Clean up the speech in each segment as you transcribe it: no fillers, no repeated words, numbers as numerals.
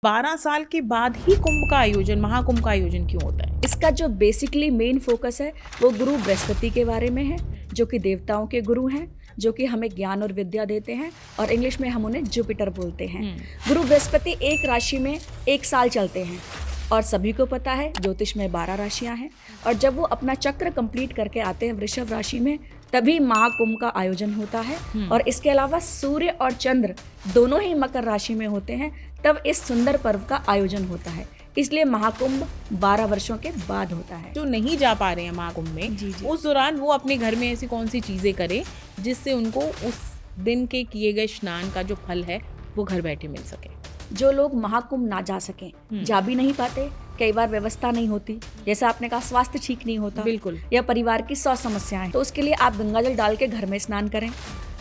12 साल के बाद ही कुंभ का आयोजन, महाकुंभ का आयोजन क्यों होता है? इसका जो बेसिकली मेन फोकस है वो गुरु बृहस्पति के बारे में है, जो कि देवताओं के गुरु हैं, जो कि हमें ज्ञान और विद्या देते हैं, और इंग्लिश में हम उन्हें जुपिटर बोलते हैं। गुरु बृहस्पति एक राशि में 1 साल चलते हैं, और सभी को पता है ज्योतिष में 12 राशियां हैं, और जब वो अपना चक्र कंप्लीट करके आते हैं वृषभ राशि में, तभी महाकुंभ का आयोजन होता है। और इसके अलावा सूर्य और चंद्र दोनों ही मकर राशि में होते हैं, तब इस सुंदर पर्व का आयोजन होता है। इसलिए महाकुंभ 12 वर्षों के बाद होता है। जो नहीं जा पा रहे हैं महाकुंभ में, जी। उस दौरान वो अपने घर में ऐसी कौन सी चीजें करें जिससे उनको उस दिन के किए गए स्नान का जो फल है वो घर बैठे मिल सके? जो लोग महाकुंभ ना जा सकें, जा भी नहीं पाते, कई बार व्यवस्था नहीं होती, जैसा आपने कहा स्वास्थ्य ठीक नहीं होता, बिल्कुल, या परिवार की 100 समस्याएं, तो उसके लिए आप गंगाजल डाल के घर में स्नान करें।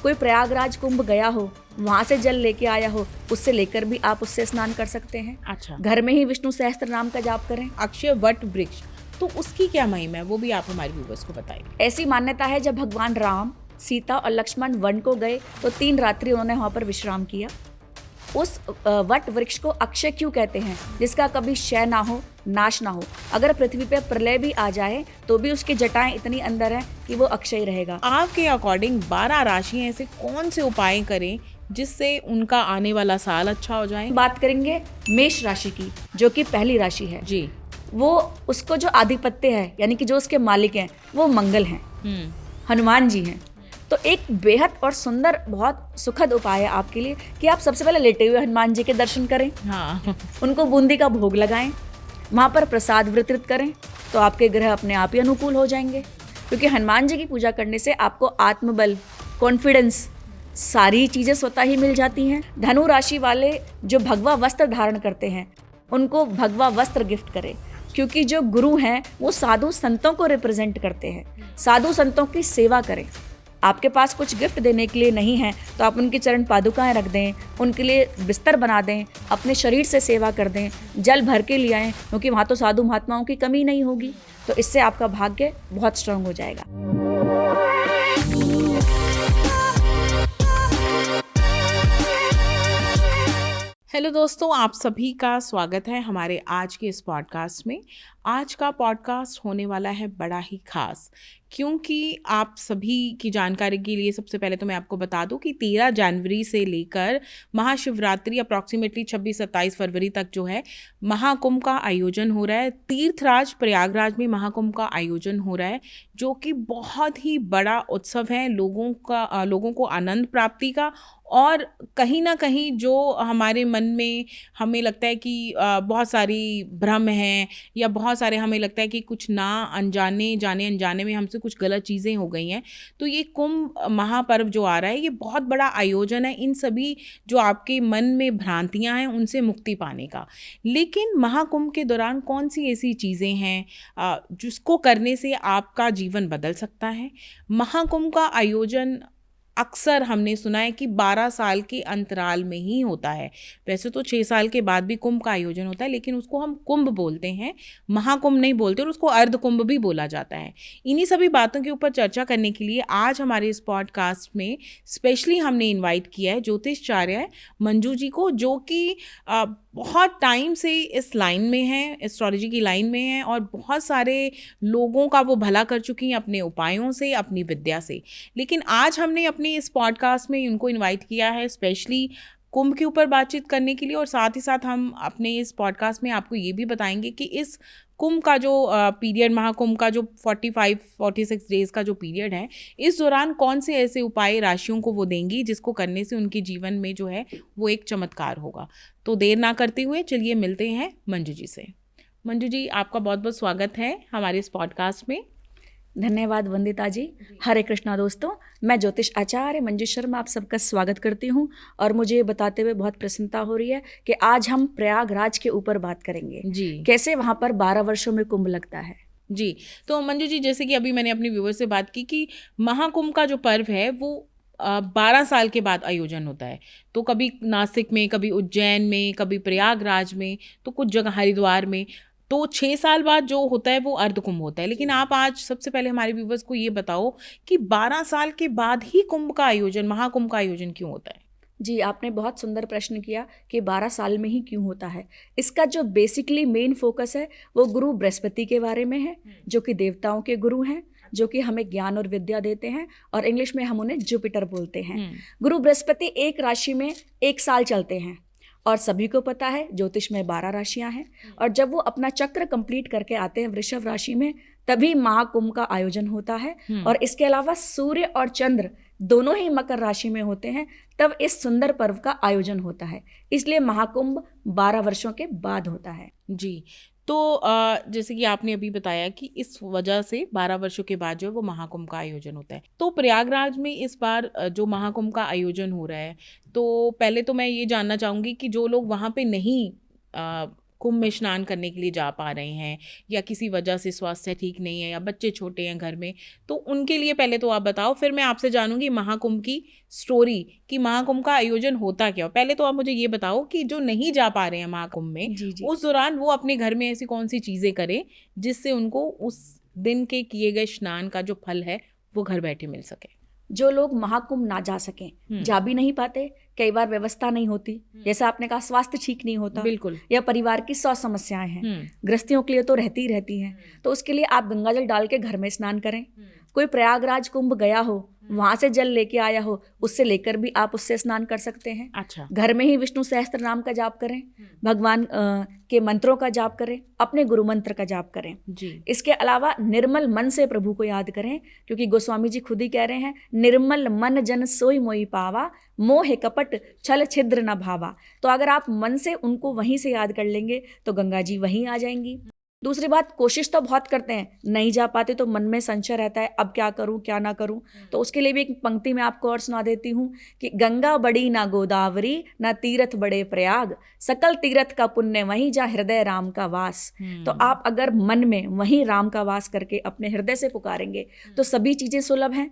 कोई प्रयागराज कुंभ गया हो, वहां से जल लेके आया हो, उससे लेकर भी आप उससे स्नान कर सकते हैं। अच्छा। घर में ही विष्णु सहस्त्र नाम का जाप करें। अक्षय वट वृक्ष, तो उसकी क्या महिमा है वो भी आप हमारे व्यूअर्स को बताइए। ऐसी मान्यता है जब भगवान राम, सीता और लक्ष्मण वन को गए तो 3 रात्रि उन्होंने वहां पर विश्राम किया। उस वट वृक्ष को अक्षय क्यों कहते हैं? जिसका कभी क्षय ना हो, नाश ना हो। अगर पृथ्वी पे प्रलय भी आ जाए तो भी उसकी जटाएं इतनी अंदर हैं कि वो अक्षय रहेगा। आपके अकॉर्डिंग 12 राशियां ऐसे कौन से उपाय करें जिससे उनका आने वाला साल अच्छा हो जाए? बात करेंगे मेष राशि की, जो कि पहली राशि है जी। वो उसको जो आधिपत्य है, यानी कि जो उसके मालिक हैं, वो मंगल हैं, हनुमान जी हैं। तो एक बेहद और सुंदर, बहुत सुखद उपाय है आपके लिए कि आप सबसे पहले लेटे हुए हनुमान जी के दर्शन करें। हाँ। उनको बूंदी का भोग लगाएं, वहाँ पर प्रसाद वितरित करें, तो आपके ग्रह अपने आप ही अनुकूल हो जाएंगे। क्योंकि हनुमान जी की पूजा करने से आपको आत्मबल, कॉन्फिडेंस, सारी चीज़ें स्वतः ही मिल जाती हैं। धनु राशि वाले जो भगवा वस्त्र धारण करते हैं, उनको भगवा वस्त्र गिफ्ट करें, क्योंकि जो गुरु हैं वो साधु संतों को रिप्रेजेंट करते हैं। साधु संतों की सेवा करें। आपके पास कुछ गिफ्ट देने के लिए नहीं है तो आप उनकी चरण पादुकाएं रख दें, उनके लिए बिस्तर बना दें, अपने शरीर से सेवा कर दें, जल भर के ले आएं, क्योंकि वहाँ तो साधु महात्माओं की कमी नहीं होगी। तो इससे आपका भाग्य बहुत स्ट्रांग हो जाएगा। हेलो दोस्तों, आप सभी का स्वागत है हमारे आज के इस पॉडकास्ट में। आज का पॉडकास्ट होने वाला है बड़ा ही खास, क्योंकि आप सभी की जानकारी के लिए सबसे पहले तो मैं आपको बता दूं कि 13 जनवरी से लेकर महाशिवरात्रि अप्रॉक्सीमेटली 26-27 फरवरी तक जो है महाकुंभ का आयोजन हो रहा है। तीर्थराज प्रयागराज में महाकुंभ का आयोजन हो रहा है, जो कि बहुत ही बड़ा उत्सव है लोगों को आनंद प्राप्ति का। और कहीं ना कहीं जो हमारे मन में हमें लगता है कि बहुत सारी भ्रम है, या बहुत सारे हमें लगता है कि कुछ ना जाने अनजाने में हमसे कुछ गलत चीज़ें हो गई हैं, तो ये कुंभ महापर्व जो आ रहा है ये बहुत बड़ा आयोजन है इन सभी जो आपके मन में भ्रांतियां हैं उनसे मुक्ति पाने का। लेकिन महाकुंभ के दौरान कौन सी ऐसी चीज़ें हैं जिसको करने से आपका जीवन बदल सकता है? महाकुंभ का आयोजन अक्सर हमने सुना है कि 12 साल के अंतराल में ही होता है। वैसे तो 6 साल के बाद भी कुंभ का आयोजन होता है, लेकिन उसको हम कुंभ बोलते हैं, महाकुंभ नहीं बोलते, और उसको अर्ध कुंभ भी बोला जाता है। इन्हीं सभी बातों के ऊपर चर्चा करने के लिए आज हमारे इस पॉडकास्ट में स्पेशली हमने इन्वाइट किया है ज्योतिषाचार्य मंजू जी को, जो कि बहुत टाइम से इस लाइन में हैं, एस्ट्रोलॉजी की लाइन में हैं, और बहुत सारे लोगों का वो भला कर चुकी हैं अपने उपायों से, अपनी विद्या से। लेकिन आज हमने अपने इस पॉडकास्ट में उनको इनवाइट किया है स्पेशली कुंभ के ऊपर बातचीत करने के लिए, और साथ ही साथ हम अपने इस पॉडकास्ट में आपको ये भी बताएंगे कि इस कुंभ का जो पीरियड, महाकुंभ का जो 45-46 डेज का जो पीरियड है, इस दौरान कौन से ऐसे उपाय राशियों को वो देंगी जिसको करने से उनके जीवन में जो है वो एक चमत्कार होगा। तो देर ना करते हुए चलिए मिलते हैं मंजू जी से। मंजू जी, आपका बहुत बहुत स्वागत है हमारे इस पॉडकास्ट में। धन्यवाद वंदिता जी। हरे कृष्णा दोस्तों, मैं ज्योतिष आचार्य मंजू शर्मा आप सबका स्वागत करती हूँ, और मुझे ये बताते हुए बहुत प्रसन्नता हो रही है कि आज हम प्रयागराज के ऊपर बात करेंगे जी, कैसे वहाँ पर 12 वर्षों में कुंभ लगता है। जी। तो मंजू जी, जैसे कि अभी मैंने अपने व्यूअर से बात की कि महाकुंभ का जो पर्व है वो 12 साल के बाद आयोजन होता है। तो कभी नासिक में, कभी उज्जैन में, कभी प्रयागराज में, तो कुछ जगह हरिद्वार में। तो 6 साल बाद जो होता है वो अर्धकुंभ होता है। लेकिन आप आज सबसे पहले हमारे व्यूवर्स को ये बताओ कि 12 साल के बाद ही कुंभ का आयोजन, महाकुंभ का आयोजन क्यों होता है? जी, आपने बहुत सुंदर प्रश्न किया कि 12 साल में ही क्यों होता है। इसका जो बेसिकली मेन फोकस है वो गुरु बृहस्पति के बारे में है, जो कि देवताओं के गुरु हैं, जो कि हमें ज्ञान और विद्या देते हैं, और इंग्लिश में हम उन्हें जुपिटर बोलते हैं। गुरु बृहस्पति एक राशि में 1 साल चलते हैं, और सभी को पता है ज्योतिष में 12 राशियां हैं, और जब वो अपना चक्र कंप्लीट करके आते हैं वृषभ राशि में, तभी महाकुंभ का आयोजन होता है। और इसके अलावा सूर्य और चंद्र दोनों ही मकर राशि में होते हैं, तब इस सुंदर पर्व का आयोजन होता है। इसलिए महाकुंभ 12 वर्षों के बाद होता है। जी, तो जैसे कि आपने अभी बताया कि इस वजह से 12 वर्षों के बाद जो है वो महाकुंभ का आयोजन होता है। तो प्रयागराज में इस बार जो महाकुंभ का आयोजन हो रहा है, तो पहले तो मैं ये जानना चाहूँगी कि जो लोग वहाँ पे नहीं कुंभ में स्नान करने के लिए जा पा रहे हैं, या किसी वजह से स्वास्थ्य ठीक नहीं है, या बच्चे छोटे हैं घर में, तो उनके लिए पहले तो आप बताओ, फिर मैं आपसे जानूंगी महाकुंभ की स्टोरी कि महाकुंभ का आयोजन होता क्या। पहले तो आप मुझे ये बताओ कि जो नहीं जा पा रहे हैं महाकुंभ में, जी। उस दौरान वो अपने घर में ऐसी कौन सी चीज़ें करें जिससे उनको उस दिन के किए गए स्नान का जो फल है वो घर बैठे मिल सके। जो लोग महाकुंभ ना जा सकें, जा भी नहीं पाते, कई बार व्यवस्था नहीं होती, जैसा आपने कहा स्वास्थ्य ठीक नहीं होता, बिल्कुल, या परिवार की 100 समस्याएं हैं, गृहस्थियों के लिए तो रहती ही रहती हैं, तो उसके लिए आप गंगाजल डाल के घर में स्नान करें। कोई प्रयागराज कुंभ गया हो, वहां से जल लेके आया हो, उससे लेकर भी आप उससे स्नान कर सकते हैं। अच्छा, घर में ही विष्णु सहस्त्र नाम का जाप करें, भगवान के मंत्रों का जाप करें, अपने गुरु मंत्र का जाप करें जी। इसके अलावा निर्मल मन से प्रभु को याद करें, क्योंकि गोस्वामी जी खुद ही कह रहे हैं, निर्मल मन जन सोई मोई पावा, मोह कपट छल छिद्र न भावा। तो अगर आप मन से उनको वहीं से याद कर लेंगे तो गंगा जी वहीं आ जाएंगी। दूसरी बात, कोशिश तो बहुत करते हैं, नहीं जा पाते तो मन में संशय रहता है, अब क्या करूं क्या ना करूं, तो उसके लिए भी एक पंक्ति मैं आपको और सुना देती हूं कि गंगा बड़ी ना गोदावरी, ना तीर्थ बड़े प्रयाग, सकल तीर्थ का पुण्य वहीं जा हृदय राम का वास। तो आप अगर मन में वहीं राम का वास करके अपने हृदय से पुकारेंगे तो सभी चीजें सुलभ हैं,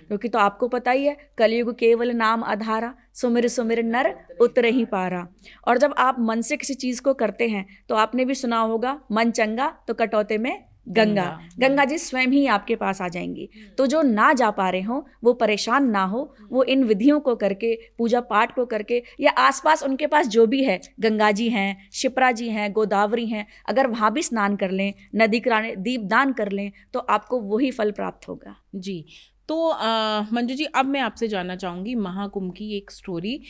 क्योंकि तो आपको पता ही है, कलयुग केवल नाम आधारा, सुमिर सुमिर नर उतर ही पारा। और जब आप मन से किसी चीज को करते हैं तो आपने भी सुना होगा, मन चंगा तो कटौते में गंगा। गंगा जी स्वयं ही आपके पास आ जाएंगी। तो जो ना जा पा रहे हो वो परेशान ना हो, वो इन विधियों को करके, पूजा पाठ को करके, या आसपास उनके पास जो भी है, गंगा जी हैं, शिप्रा जी हैं, गोदावरी हैं, अगर वहाँ भी स्नान कर लें, नदी किनारे दीपदान कर लें, तो आपको वही फल प्राप्त होगा। जी, तो मंजू जी, अब मैं आपसे जानना चाहूँगी महाकुंभ की एक स्टोरी।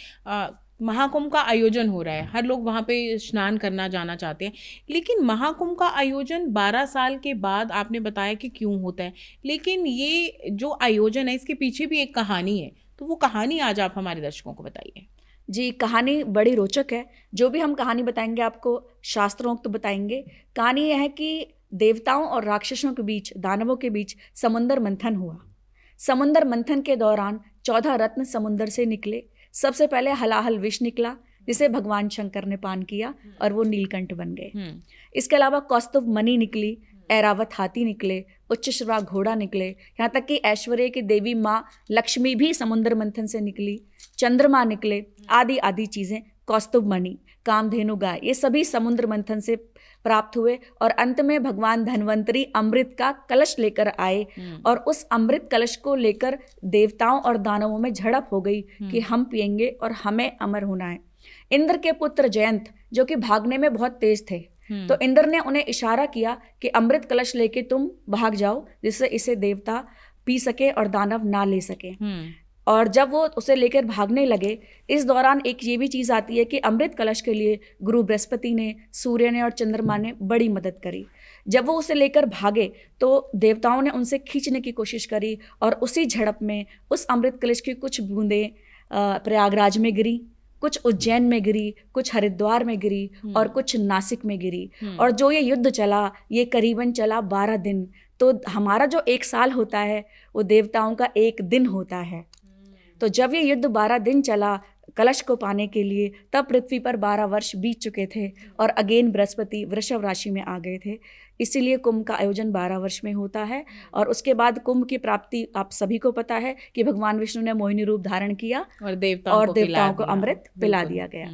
महाकुंभ का आयोजन हो रहा है, हर लोग वहाँ पे स्नान करना जाना चाहते हैं, लेकिन महाकुंभ का आयोजन 12 साल के बाद आपने बताया कि क्यों होता है, लेकिन ये जो आयोजन है इसके पीछे भी एक कहानी है, तो वो कहानी आज आप हमारे दर्शकों को बताइए। जी, कहानी बड़ी रोचक है। जो भी हम कहानी बताएंगे आपको शास्त्रोक्त बताएंगे। कहानी यह है कि देवताओं और राक्षसों के बीच, दानवों के बीच समुद्र मंथन हुआ। समुद्र मंथन के दौरान 14 रत्न समुद्र से निकले। सबसे पहले हलाहल विष निकला, जिसे भगवान शंकर ने पान किया और वो नीलकंठ बन गए। इसके अलावा कौस्तुभ मणि निकली, ऐरावत हाथी निकले, उच्चश्रवा घोड़ा निकले, यहाँ तक कि ऐश्वर्य की देवी माँ लक्ष्मी भी समुद्र मंथन से निकली, चंद्रमा निकले, आदि आदि चीजें, कौस्तुभ मणि, कामधेनु गाय, ये सभी समुद्र मंथन से प्राप्त हुए। और अंत में भगवान धन्वंतरी अमृत का कलश लेकर आए, और उस अमृत कलश को लेकर देवताओं और दानवों में झड़प हो गई कि हम पिएंगे और हमें अमर होना है। इंद्र के पुत्र जयंत, जो कि भागने में बहुत तेज थे, तो इंद्र ने उन्हें इशारा किया कि अमृत कलश लेके तुम भाग जाओ, जिससे इसे देवता पी सके और दानव ना ले सके। और जब वो उसे लेकर भागने लगे, इस दौरान एक ये भी चीज आती है कि अमृत कलश के लिए गुरु बृहस्पति ने, सूर्य ने और चंद्रमा ने बड़ी मदद करी। जब वो उसे लेकर भागे तो देवताओं ने उनसे खींचने की कोशिश करी, और उसी झड़प में उस अमृत कलश की कुछ बूंदें प्रयागराज में गिरी, कुछ उज्जैन में गिरी, कुछ हरिद्वार में गिरी, और कुछ नासिक में गिरी। और जो ये युद्ध चला, ये करीबन चला 12 दिन। तो हमारा जो 1 साल होता है वो देवताओं का 1 दिन होता है। तो जब ये युद्ध 12 दिन चला कलश को पाने के लिए, तब पृथ्वी पर 12 वर्ष बीत चुके थे, और अगेन बृहस्पति वृषभ राशि में आ गए थे। इसीलिए कुंभ का आयोजन 12 वर्ष में होता है। और उसके बाद कुंभ की प्राप्ति आप सभी को पता है कि भगवान विष्णु ने मोहिनी रूप धारण किया और देवताओं को अमृत पिला दिया गया।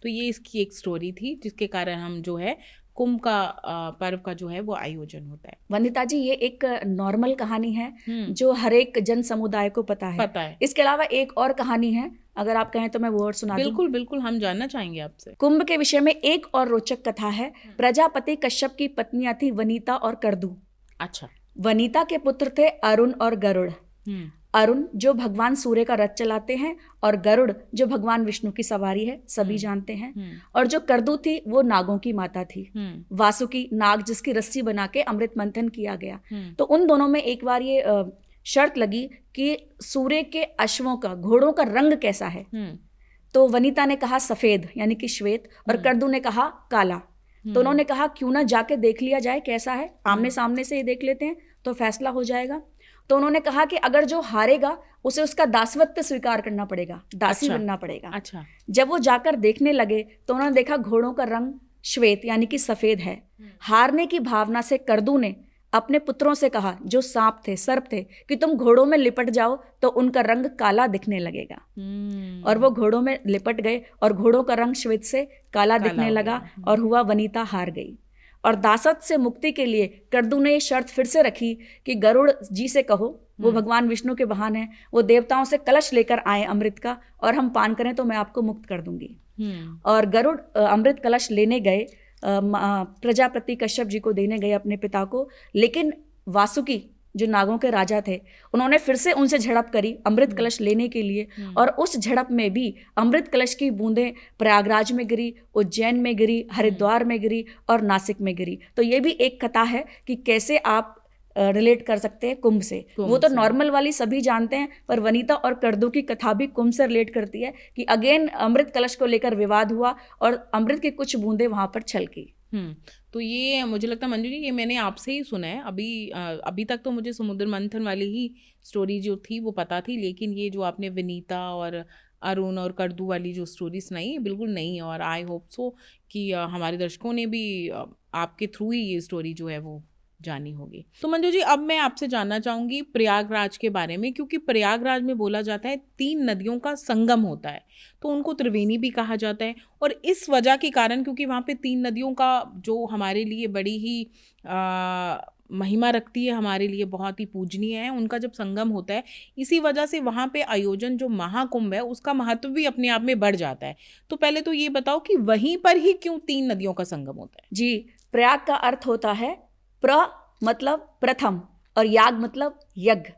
तो ये इसकी एक स्टोरी थी, जिसके कारण हम जो है कुंभ का पर्व का जो है वो आयोजन होता है। वंदिता जी, ये एक नॉर्मल कहानी है जो हर एक जन समुदाय को पता है। है। इसके अलावा एक और कहानी है अगर आप कहें तो मैं वो वर्ड सुना दूं। बिल्कुल बिल्कुल, हम जानना चाहेंगे आपसे। कुंभ के विषय में एक और रोचक कथा है। प्रजापति कश्यप की पत्नियां थी वनिता और करदू। अच्छा। वनिता के पुत्र थे अरुण और गरुड़। हम्म। अरुण जो भगवान सूर्य का रथ चलाते हैं और गरुड़ जो भगवान विष्णु की सवारी है, सभी जानते हैं। और जो करदू थी वो नागों की माता थी। वासुकी नाग जिसकी रस्सी बना के अमृत मंथन किया गया। तो उन दोनों में एक बार ये शर्त लगी कि सूर्य के अश्वों का, घोड़ों का रंग कैसा है। तो वनिता ने कहा सफेद यानी कि श्वेत, और करदू ने कहा काला। तो उन्होंने कहा क्यों ना जाके देख लिया जाए कैसा है, आमने सामने से ही देख लेते हैं तो फैसला हो जाएगा। तो उन्होंने कहा कि अगर जो हारेगा उसे उसका दासवत्व स्वीकार करना पड़ेगा, दासी बनना पड़ेगा। अच्छा। जब वो जाकर देखने लगे तो उन्होंने देखा घोड़ों का रंग श्वेत यानी कि सफेद है। हारने की भावना से करदू ने अपने पुत्रों से कहा, जो सांप थे, सर्प थे, कि तुम घोड़ों में लिपट जाओ तो उनका रंग काला दिखने लगेगा। और वो घोड़ों में लिपट गए और घोड़ों का रंग श्वेत से काला दिखने लगा और हुआ वनिता हार गई। और दासत्व से मुक्ति के लिए करदू ने ये शर्त फिर से रखी कि गरुड़ जी से कहो, वो भगवान विष्णु के वाहन है, वो देवताओं से कलश लेकर आए अमृत का, और हम पान करें तो मैं आपको मुक्त कर दूंगी। और गरुड़ अमृत कलश लेने गए, प्रजापति कश्यप जी को देने गए अपने पिता को। लेकिन वासुकी जो नागों के राजा थे, उन्होंने फिर से उनसे झड़प करी अमृत कलश लेने के लिए। और उस झड़प में भी अमृत कलश की बूंदें प्रयागराज में गिरी, उज्जैन में गिरी, हरिद्वार में गिरी और नासिक में गिरी। तो ये भी एक कथा है कि कैसे आप रिलेट कर सकते हैं कुंभ से। वो तो नॉर्मल वाली सभी जानते हैं, पर वनिता और करदू की कथा भी कुंभ से रिलेट करती है कि अगेन अमृत कलश को लेकर विवाद हुआ और अमृत की कुछ बूंदें वहां पर छलकी। तो ये मुझे लगता है मंजू जी, ये मैंने आपसे ही सुना है। अभी तक तो मुझे समुद्र मंथन वाली ही स्टोरी जो थी वो पता थी, लेकिन ये जो आपने विनीता और अरुण और करदू वाली जो स्टोरी सुनाई बिल्कुल नहीं है। और आई होप सो कि हमारे दर्शकों ने भी आपके थ्रू ही ये स्टोरी जो है वो जानी होगी। तो मंजू जी, अब मैं आपसे जानना चाहूँगी प्रयागराज के बारे में, क्योंकि प्रयागराज में बोला जाता है 3 नदियों का संगम होता है, तो उनको त्रिवेणी भी कहा जाता है। और इस वजह के कारण, क्योंकि वहाँ पे 3 नदियों का जो हमारे लिए बड़ी ही महिमा रखती है, हमारे लिए बहुत ही पूजनीय है, उनका जब संगम होता है, इसी वजह से वहाँ पे आयोजन जो महाकुंभ है उसका महत्व भी अपने आप में बढ़ जाता है। तो पहले तो ये बताओ कि वहीं पर ही क्यों 3 नदियों का संगम होता है? जी, प्रयाग का अर्थ होता है प्र मतलब प्रथम और याग मतलब यज्ञ।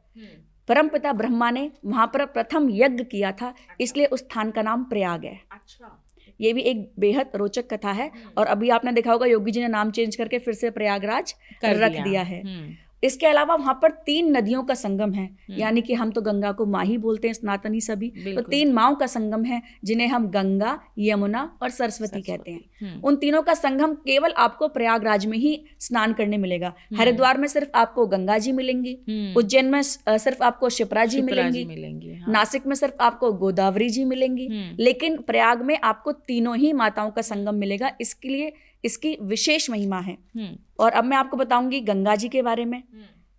परमपिता ब्रह्मा ने वहां पर प्रथम यज्ञ किया था, इसलिए उस स्थान का नाम प्रयाग है। अच्छा, ये भी एक बेहद रोचक कथा है। और अभी आपने देखा होगा योगी जी ने नाम चेंज करके फिर से प्रयागराज रख दिया है। इसके अलावा वहां पर 3 नदियों का संगम है, यानी कि हम तो गंगा को माँ ही बोलते हैं सनातनी सभी, तो 3 माँओं का संगम है जिन्हें हम गंगा, यमुना और सरस्वती कहते हैं। उन तीनों का संगम केवल आपको प्रयागराज में ही स्नान करने मिलेगा। हरिद्वार में सिर्फ आपको गंगा जी मिलेंगी, उज्जैन में सिर्फ आपको शिप्रा जी मिलेंगी, नासिक में सिर्फ आपको गोदावरी जी मिलेंगी, लेकिन प्रयाग में आपको तीनों ही माताओं का संगम मिलेगा। इसके लिए इसकी विशेष महिमा है। और अब मैं आपको बताऊंगी गंगा जी के बारे में।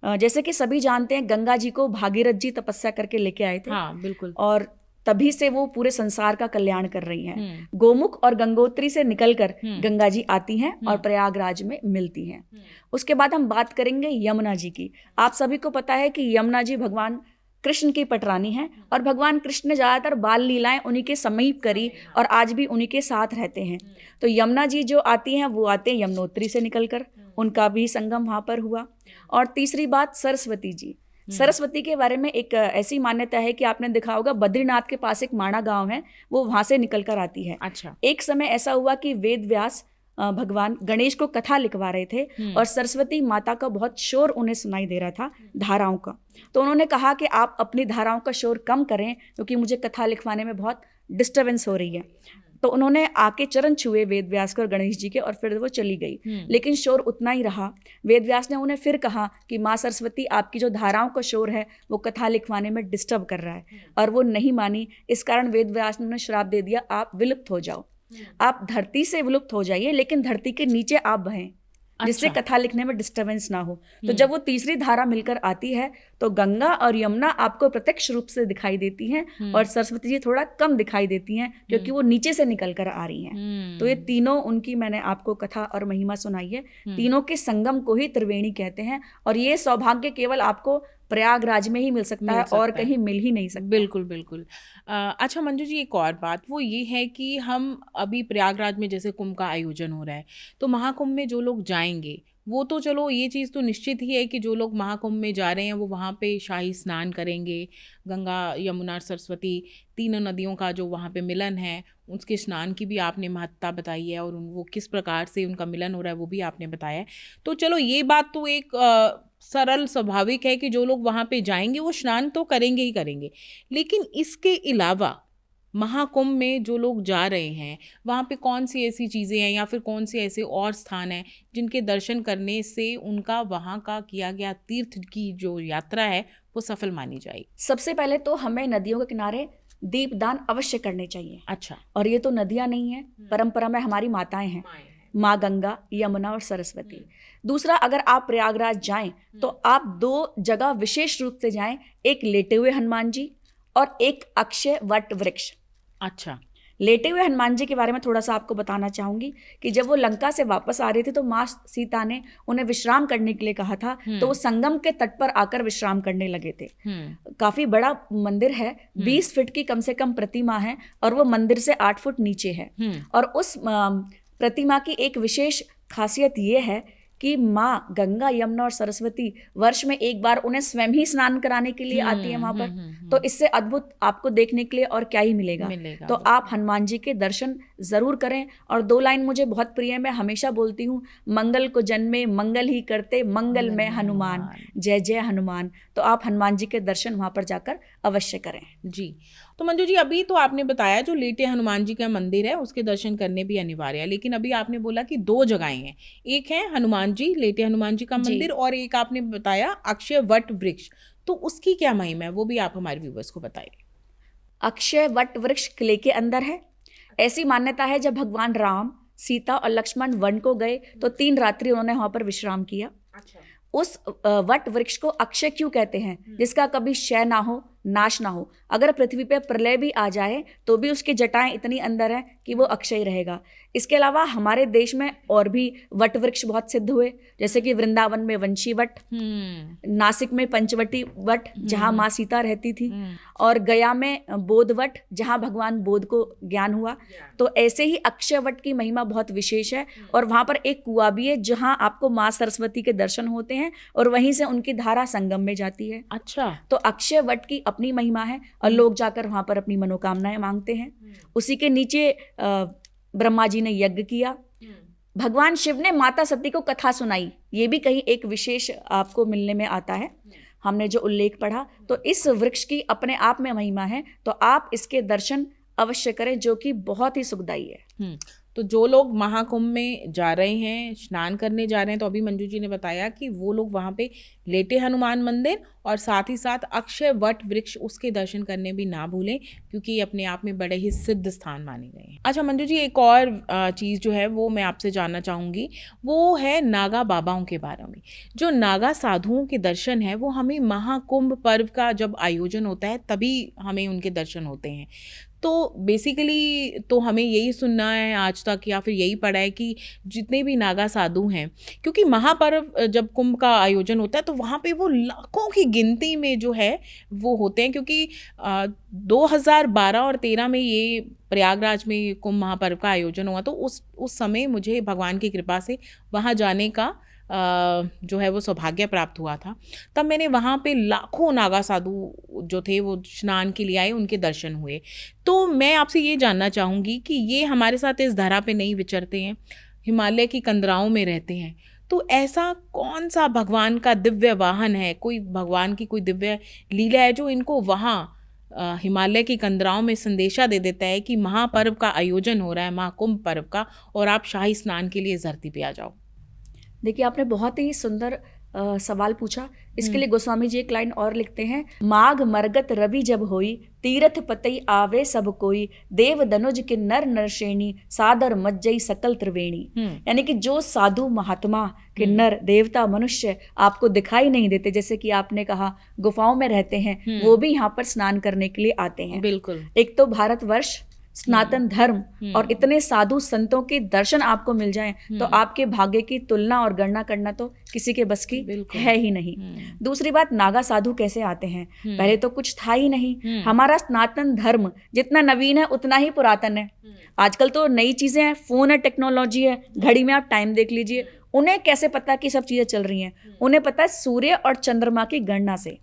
जैसे कि सभी जानते हैं गंगा जी को भागीरथ जी तपस्या करके लेके आए थे। हाँ, बिल्कुल। और तभी से वो पूरे संसार का कल्याण कर रही हैं। गोमुख और गंगोत्री से निकलकर गंगा जी आती हैं और प्रयागराज में मिलती हैं। उसके बाद हम बात करेंगे यमुना जी की। आप सभी को पता है कि यमुना जी भगवान कृष्ण की पटरानी हैं और भगवान कृष्ण ने ज़्यादातर बाल लीलाएं उन्हीं के समीप करी और आज भी उन्हीं के साथ रहते हैं। तो यमुना जी जो आती हैं वो आते हैं यमुनोत्री से निकलकर, उनका भी संगम वहाँ पर हुआ। और तीसरी बात सरस्वती जी। सरस्वती के बारे में एक ऐसी मान्यता है कि आपने देखा होगा बद्रीनाथ के पास एक माणा गांव है, वो वहाँ से निकल कर आती है। अच्छा। एक समय ऐसा हुआ कि वेद व्यास भगवान गणेश को कथा लिखवा रहे थे और सरस्वती माता का बहुत शोर उन्हें सुनाई दे रहा था, धाराओं का। तो उन्होंने कहा कि आप अपनी धाराओं का शोर कम करें क्योंकि मुझे कथा लिखवाने में बहुत डिस्टर्बेंस हो रही है। तो उन्होंने आके चरण छुए वेद व्यास को और गणेश जी के, और फिर वो चली गई। लेकिन शोर उतना ही रहा। वेद व्यास ने उन्हें फिर कहा कि माँ सरस्वती, आपकी जो धाराओं का शोर है वो कथा लिखवाने में डिस्टर्ब कर रहा है, और वो नहीं मानी। इस कारण वेद व्यास ने उन्हें श्राप दे दिया, आप विलुप्त हो जाओ, आप धरती से विलुप्त हो जाइए, लेकिन धरती के नीचे आप बहें, जिससे कथा लिखने में डिस्टर्बेंस ना हो। तो जब वो तीसरी धारा मिलकर आती है तो गंगा और यमुना आपको प्रत्यक्ष रूप से दिखाई देती हैं और सरस्वती जी थोड़ा कम दिखाई देती हैं क्योंकि वो नीचे से निकल कर आ रही हैं। तो ये तीनों उनकी मैंने आपको कथा और महिमा सुनाई है। तीनों के संगम को ही त्रिवेणी कहते हैं, और ये सौभाग्य केवल आपको प्रयागराज में ही मिल सकता है और कहीं मिल ही नहीं सकता। बिल्कुल बिल्कुल। अच्छा मंजू जी, एक और बात वो ये है कि हम अभी प्रयागराज में जैसे कुंभ का आयोजन हो रहा है, तो महाकुंभ में जो लोग जाएंगे वो तो चलो ये चीज़ तो निश्चित ही है कि जो लोग महाकुंभ में जा रहे हैं वो वहाँ पे शाही स्नान करेंगे, गंगा यमुना सरस्वती तीनों नदियों का जो वहाँ पे मिलन है उसके स्नान की भी आपने महत्ता बताई है, और वो किस प्रकार से उनका मिलन हो रहा है वो भी आपने बताया है। तो चलो ये बात तो एक सरल स्वाभाविक है कि जो लोग वहाँ पे जाएंगे वो स्नान तो करेंगे ही करेंगे, लेकिन इसके अलावा महाकुंभ में जो लोग जा रहे हैं वहाँ पे कौन सी ऐसी चीज़ें हैं या फिर कौन से ऐसे और स्थान हैं जिनके दर्शन करने से उनका वहाँ का किया गया तीर्थ की जो यात्रा है वो सफल मानी जाएगी? सबसे पहले तो हमें नदियों के किनारे दीपदान अवश्य करने चाहिए। अच्छा। और ये तो नदियाँ नहीं है, परंपरा में हमारी माताएं हैं, माँ गंगा, यमुना और सरस्वती। दूसरा, अगर आप प्रयागराज जाएं तो आप 2 जगह विशेष रूप से जाएं, एक लेटे हुए हनुमान जी और एक अक्षय वट वृक्ष। अच्छा। लेटे हुए हनुमान जी के बारे में थोड़ा सा आपको बताना चाहूंगी कि जब वो लंका से वापस आ रहे थे तो माँ सीता ने उन्हें विश्राम करने के लिए कहा था, तो वो संगम के तट पर आकर विश्राम करने लगे थे। काफी बड़ा मंदिर है, 20 फीट की कम से कम प्रतिमा है और वो मंदिर से 8 फुट नीचे है। और उस प्रतिमा की एक विशेष खासियत ये है कि माँ गंगा, यमुना और सरस्वती वर्ष में एक बार उन्हें स्वयं ही स्नान कराने के लिए आती है वहां पर। तो इससे अद्भुत आपको देखने के लिए और क्या ही मिलेगा। तो आप हनुमान जी के दर्शन जरूर करें। और 2 लाइन मुझे बहुत प्रिय है, मैं हमेशा बोलती हूँ, मंगल को जन्मे मंगल ही करते, मंगल में हनुमान, जय जय हनुमान। तो आप हनुमान जी के दर्शन वहां पर जाकर अवश्य करें। जी। तो मंजू जी, अभी तो आपने बताया जो लेटे हनुमान जी का मंदिर है उसके दर्शन करने भी अनिवार्य है, लेकिन अभी आपने बोला कि 2 जगहें हैं, एक है हनुमान जी, लेटे हनुमान जी का मंदिर, और एक आपने बताया अक्षय वट वृक्ष। तो उसकी क्या महिमा है वो भी आप हमारे व्यूवर्स को बताइए। अक्षय वट वृक्ष किले के अंदर है। ऐसी मान्यता है जब भगवान राम, सीता और लक्ष्मण वन को गए तो 3 रात्रि उन्होंने वहां पर विश्राम किया। अच्छा। उस वट वृक्ष को अक्षय क्यों कहते हैं? जिसका कभी क्षय ना हो, नाश ना हो। अगर पृथ्वी पे प्रलय भी आ जाए तो भी उसकी जटाएं इतनी अंदर है कि वो अक्षय रहेगा। इसके अलावा हमारे देश में और भी वट वृक्ष बहुत सिद्ध हुए, जैसे कि वृंदावन में वंशी वट, नासिक में पंचवटी वट जहाँ माँ सीता रहती थी, और गया में बोध वट जहाँ भगवान बोध को ज्ञान हुआ। तो ऐसे ही अक्षय वट की महिमा बहुत विशेष है। और वहाँ पर एक कुआं भी है जहाँ आपको माँ सरस्वती के दर्शन होते हैं और वहीं से उनकी धारा संगम में जाती है। अच्छा। तो अक्षय वट की अपनी महिमा है और लोग जाकर वहां पर अपनी मनोकामनाएं मांगते हैं। उसी के नीचे ब्रह्मा जी ने यज्ञ किया, भगवान शिव ने माता सती को कथा सुनाई, ये भी कहीं एक विशेष आपको मिलने में आता है, हमने जो उल्लेख पढ़ा। तो इस वृक्ष की अपने आप में महिमा है, तो आप इसके दर्शन अवश्य करें, जो कि बहुत ही सुखदायी है। तो जो लोग महाकुंभ में जा रहे हैं, स्नान करने जा रहे हैं, तो अभी मंजू जी ने बताया कि वो लोग वहाँ पे लेटे हनुमान मंदिर और साथ ही साथ अक्षय वट वृक्ष उसके दर्शन करने भी ना भूलें, क्योंकि ये अपने आप में बड़े ही सिद्ध स्थान माने गए हैं। अच्छा मंजू जी, एक और चीज़ जो है वो मैं आपसे जानना चाहूँगी, वो है नागा बाबाओं के बारे में। जो नागा साधुओं के दर्शन है वो हमें महाकुंभ पर्व का जब आयोजन होता है तभी हमें उनके दर्शन होते हैं। तो बेसिकली तो हमें यही सुनना है आज तक या फिर यही पढ़ा है कि जितने भी नागा साधु हैं, क्योंकि महापर्व जब कुंभ का आयोजन होता है तो वहाँ पे वो लाखों की गिनती में जो है वो होते हैं, क्योंकि 2012 और 13 में ये प्रयागराज में कुंभ महापर्व का आयोजन हुआ। तो उस समय मुझे भगवान की कृपा से वहाँ जाने का जो है वो सौभाग्य प्राप्त हुआ था। तब मैंने वहाँ पे लाखों नागा साधु जो थे वो स्नान के लिए आए, उनके दर्शन हुए। तो मैं आपसे ये जानना चाहूँगी कि ये हमारे साथ इस धरा पे नहीं विचरते हैं, हिमालय की कंदराओं में रहते हैं, तो ऐसा कौन सा भगवान का दिव्य वाहन है, कोई भगवान की कोई दिव्य लीला है जो इनको वहाँ हिमालय की कंदराओं में संदेशा दे देता है कि महापर्व का आयोजन हो रहा है, महाकुंभ पर्व का, और आप शाही स्नान के लिए इस धरती पे आ जाओ? देखिए, आपने बहुत ही सुंदर सवाल पूछा। इसके लिए गोस्वामी जी एक लाइन और लिखते हैं, माघ मरगत रवि जब होई, तीरथ पतई आवे सब कोई, देव दनुज के नर नरश्रेणी, सादर मज्जई सकल त्रिवेणी। यानी कि जो साधु महात्मा के नर देवता मनुष्य आपको दिखाई नहीं देते, जैसे कि आपने कहा गुफाओं में रहते हैं, वो भी यहाँ पर स्नान करने के लिए आते हैं। बिल्कुल। एक तो भारतवर्ष सनातन धर्म और इतने साधु संतों के दर्शन आपको मिल जाएं तो आपके भाग्य की तुलना और गणना करना तो किसी के बस की है ही नहीं। दूसरी बात, नागा साधु कैसे आते हैं? पहले तो कुछ था ही नहीं। हमारा सनातन धर्म जितना नवीन है उतना ही पुरातन है। आजकल तो नई चीजें हैं, फोन है, टेक्नोलॉजी है, घड़ी में आप टाइम देख लीजिए। उन्हें कैसे पता कि सब चीजें चल रही हैं? उन्हें पता है सूर्य और चंद्रमा की गणना से।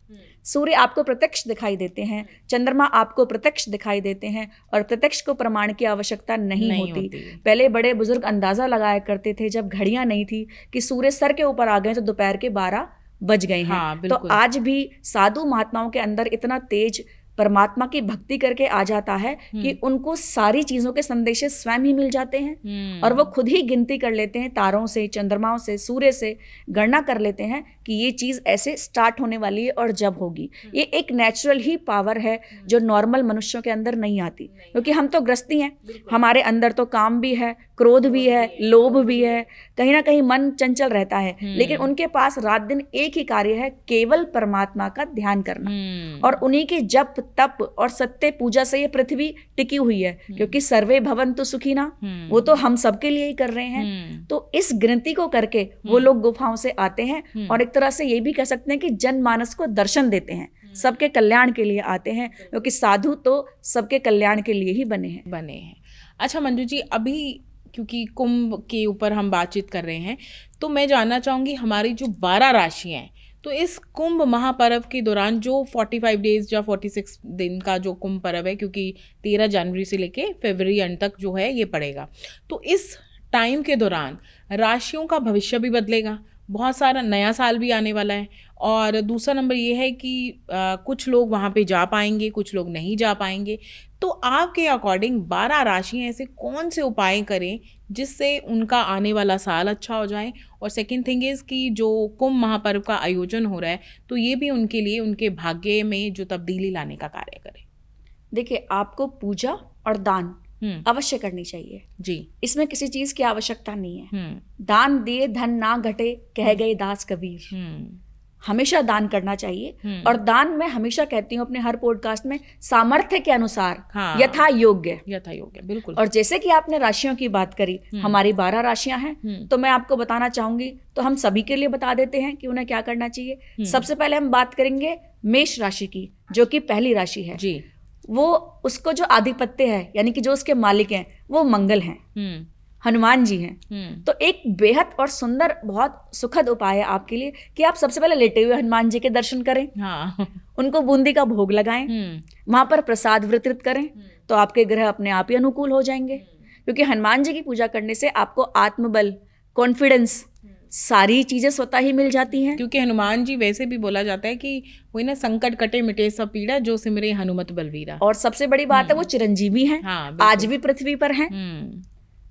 सूर्य आपको प्रत्यक्ष दिखाई देते हैं, चंद्रमा आपको प्रत्यक्ष दिखाई देते हैं, और प्रत्यक्ष को प्रमाण की आवश्यकता नहीं होती। पहले बड़े बुजुर्ग अंदाजा लगाया करते थे जब घड़ियां नहीं थी कि सूर्य सर के ऊपर आ गए तो दोपहर के 12 बज गए हैं। हाँ, तो आज भी साधु महात्माओं के अंदर इतना तेज परमात्मा की भक्ति करके आ जाता है कि उनको सारी चीजों के संदेश स्वयं ही मिल जाते हैं, और वो खुद ही गिनती कर लेते हैं, तारों से, चंद्रमाओं से, सूर्य से गणना कर लेते हैं कि ये चीज ऐसे स्टार्ट होने वाली है और जब होगी। ये एक नेचुरल ही पावर है जो नॉर्मल मनुष्यों के अंदर नहीं आती, क्योंकि हम तो ग्रस्ती हैं। हमारे अंदर तो काम भी है, क्रोध भी है, लोभ भी है, कहीं ना कहीं मन चंचल रहता है, लेकिन उनके पास रात दिन एक ही कार्य है, केवल परमात्मा का ध्यान करना। और उन्हीं के जप तप और सत्य पूजा से ये पृथ्वी टिकी हुई है, क्योंकि सर्वे भवन्तु सुखिना वो तो हम सबके लिए ही कर रहे हैं। तो इस गिनती को करके वो लोग गुफाओं से आते हैं और एक तरह से ये भी कह सकते हैं कि जनमानस को दर्शन देते हैं, सबके कल्याण के लिए आते हैं, क्योंकि साधु तो सबके कल्याण के लिए ही बने हैं। अच्छा मंजू जी, अभी क्योंकि कुंभ के ऊपर हम बातचीत कर रहे हैं, तो मैं जानना चाहूँगी हमारी जो 12 राशियाँ हैं, तो इस कुंभ महापर्व के दौरान जो 45 डेज या 46 दिन का जो कुंभ पर्व है, क्योंकि 13 जनवरी से लेके फरवरी एंड तक जो है ये पड़ेगा, तो इस टाइम के दौरान राशियों का भविष्य भी बदलेगा, बहुत सारा नया साल भी आने वाला है, और दूसरा नंबर ये है कि कुछ लोग वहाँ पे जा पाएंगे, कुछ लोग नहीं जा पाएंगे। तो आपके अकॉर्डिंग 12 राशियाँ ऐसे कौन से उपाय करें जिससे उनका आने वाला साल अच्छा हो जाए? और सेकंड थिंग इज़ कि जो कुंभ महापर्व का आयोजन हो रहा है, तो ये भी उनके लिए उनके भाग्य में जो तब्दीली लाने का कार्य करे। देखिए, आपको पूजा और दान अवश्य करनी चाहिए जी, इसमें किसी चीज की आवश्यकता नहीं है। दान दिए धन ना घटे, कह गए दास कबीर। हमेशा दान करना चाहिए, और दान मैं हमेशा कहती हूँ अपने हर पॉडकास्ट में, सामर्थ्य के अनुसार, यथा योग्य, बिल्कुल। और जैसे कि आपने राशियों की बात करी, हमारी 12 राशियां हैं, तो मैं आपको बताना चाहूंगी, तो हम सभी के लिए बता देते हैं कि उन्हें क्या करना चाहिए। सबसे पहले हम बात करेंगे मेष राशि की, जो कि पहली राशि है जी। वो उसको जो आधिपत्य है, यानी कि जो उसके मालिक हैं, वो मंगल हैं, हनुमान जी हैं। तो एक बेहद और सुंदर, बहुत सुखद उपाय है आपके लिए कि आप सबसे पहले लेटे हुए हनुमान जी के दर्शन करें, उनको बूंदी का भोग लगाएं, वहां पर प्रसाद वितरित करें, तो आपके ग्रह अपने आप ही अनुकूल हो जाएंगे। क्योंकि हनुमान जी की पूजा करने से आपको आत्मबल, कॉन्फिडेंस, सारी चीजें स्वतः ही मिल जाती हैं। क्योंकि हनुमान जी वैसे भी बोला जाता है कि वही ना, संकट कटे मिटे सब पीड़ा, जो सिमरे हनुमत बलवीरा। और सबसे बड़ी बात है वो चिरंजीवी हैं, आज भी पृथ्वी पर हैं।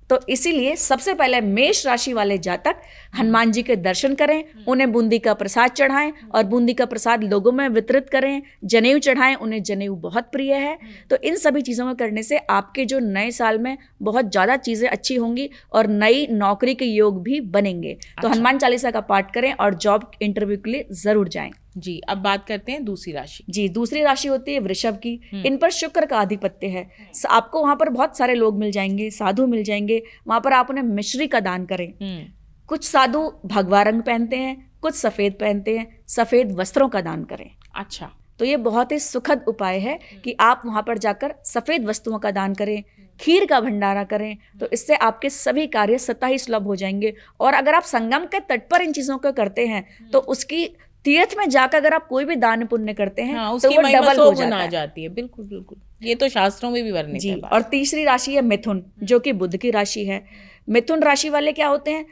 तो इसीलिए सबसे पहले मेष राशि वाले जातक हनुमान जी के दर्शन करें, उन्हें बूंदी का प्रसाद चढ़ाएं, और बूंदी का प्रसाद लोगों में वितरित करें, जनेऊ चढ़ाएं, उन्हें जनेऊ बहुत प्रिय है। तो इन सभी चीज़ों को करने से आपके जो नए साल में बहुत ज़्यादा चीज़ें अच्छी होंगी और नई नौकरी के योग भी बनेंगे। तो हनुमान चालीसा का पाठ करें और जॉब इंटरव्यू के लिए ज़रूर जाएं। जी, अब बात करते हैं दूसरी राशि। जी, दूसरी राशि होती है वृषभ की। इन पर शुक्र का आधिपत्य है। आपको वहां पर बहुत सारे लोग मिल जाएंगे, साधु मिल जाएंगे, वहां पर आप उन्हें मिश्री का दान करें। कुछ साधु भगवा रंग पहनते हैं, कुछ सफेद पहनते हैं, सफेद वस्त्रों का दान करें। अच्छा, तो ये बहुत ही सुखद उपाय है कि आप वहां पर जाकर सफेद वस्तुओं का दान करें, खीर का भंडारा करें, तो इससे आपके सभी कार्य स्वतः ही सुलभ हो जाएंगे। और अगर आप संगम के तट पर इन चीजों को करते हैं, तो उसकी तीर्थ में जाकर अगर आप कोई भी दान पुण्य करते हैं, तो वो डबल हो जाती है। बिल्कुल बिल्कुल, ये तो शास्त्रों में भी वर्णित है। और तीसरी राशि है मिथुन, जो कि बुध की राशि है। मिथुन राशि वाले क्या होते हैं?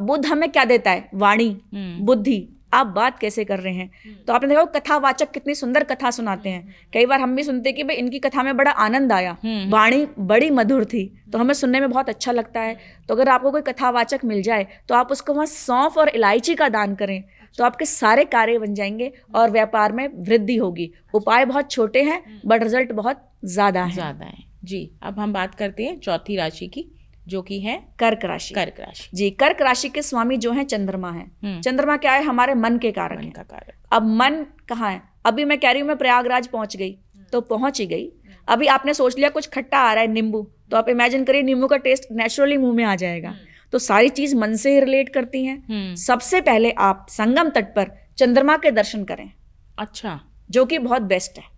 बुध हमें क्या देता है? वाणी, बुद्धि। आप बात कैसे कर रहे हैं? तो आपने देखा कथावाचक कितनी सुंदर कथा सुनाते हैं। कई बार हम भी सुनते कि भाई इनकी कथा में बड़ा आनंद आया, वाणी बड़ी मधुर थी, तो हमें सुनने में बहुत अच्छा लगता है। तो अगर आपको कोई कथावाचक मिल जाए, तो आप उसको वहाँ सौंफ और इलायची का दान करें, तो आपके सारे कार्य बन जाएंगे और व्यापार में वृद्धि होगी। उपाय बहुत छोटे हैं, बट रिजल्ट बहुत ज्यादा है। जी, अब हम बात करते हैं चौथी राशि की, जो कि है कर्क राशि। कर्क राशि। जी, कर्क राशि के स्वामी जो है चंद्रमा है। चंद्रमा क्या है? हमारे मन के कारक है। अब मन कहाँ है? अभी मैं कह रही हूँ मैं प्रयागराज पहुंच गई, तो पहुंच ही गई। अभी आपने सोच लिया कुछ खट्टा आ रहा है, नींबू, तो आप इमेजिन करिए नींबू का टेस्ट नेचुरली मुंह में आ जाएगा। तो सारी चीज मन से ही रिलेट करती हैं। सबसे पहले आप संगम तट पर चंद्रमा के दर्शन करें। अच्छा। जो कि बहुत बेस्ट है।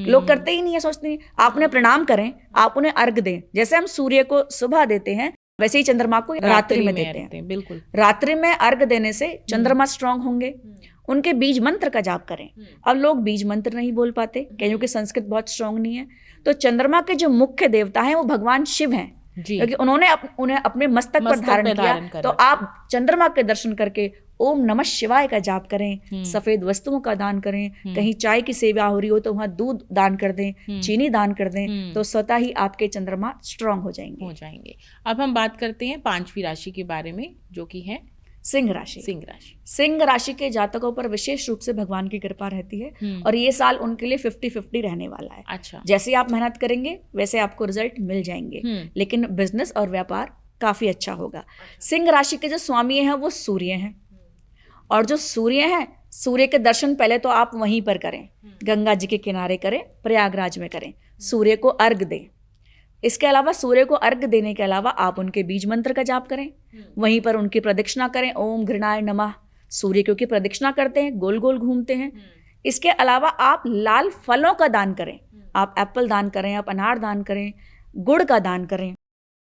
लोग करते ही नहीं है, सोचते हैं। आप उन्हें प्रणाम करें, आप उन्हें अर्घ दें। जैसे हम सूर्य को सुबह देते हैं वैसे ही चंद्रमा को रात्रि में देते हैं। बिल्कुल। रात्रि में अर्घ देने से चंद्रमा स्ट्रांग होंगे। उनके बीज मंत्र का जाप करें। अब लोग बीज मंत्र नहीं बोल पाते क्योंकि संस्कृत बहुत स्ट्रांग नहीं है। तो चंद्रमा के जो मुख्य देवता हैं वो भगवान शिव हैं, क्योंकि उन्होंने उन्हें अपने मस्तक पर धारण किया। तो आप चंद्रमा के दर्शन करके ओम नमः शिवाय का जाप करें, सफेद वस्तुओं का दान करें, कहीं चाय की सेवा हो रही हो तो वहां दूध दान कर दें, चीनी दान कर दें, तो स्वतः ही आपके चंद्रमा स्ट्रांग हो जाएंगे। अब हम बात करते हैं 5वीं राशि के बारे में, जो कि है सिंह राशि। सिंह राशि के जातकों पर विशेष रूप से भगवान की कृपा रहती है और ये साल उनके लिए 50-50 रहने वाला है। अच्छा। जैसे आप मेहनत करेंगे वैसे आपको रिजल्ट मिल जाएंगे, लेकिन बिजनेस और व्यापार काफी अच्छा होगा। सिंह राशि के जो स्वामी हैं वो सूर्य हैं, और जो सूर्य हैं, सूर्य के दर्शन पहले तो आप वहीं पर करें, गंगा जी के किनारे करें, प्रयागराज में करें, सूर्य को अर्घ दें। इसके अलावा सूर्य को अर्घ देने के अलावा आप उनके बीज मंत्र का जाप करें, वहीं पर उनकी प्रदक्षिणा करें, ओम घृणाय नमः। सूर्य क्योंकि प्रदक्षिणा करते हैं, गोल गोल घूमते हैं। इसके अलावा आप लाल फलों का दान करें, आप एप्पल दान करें, आप अनार दान करें, गुड़ का दान करें।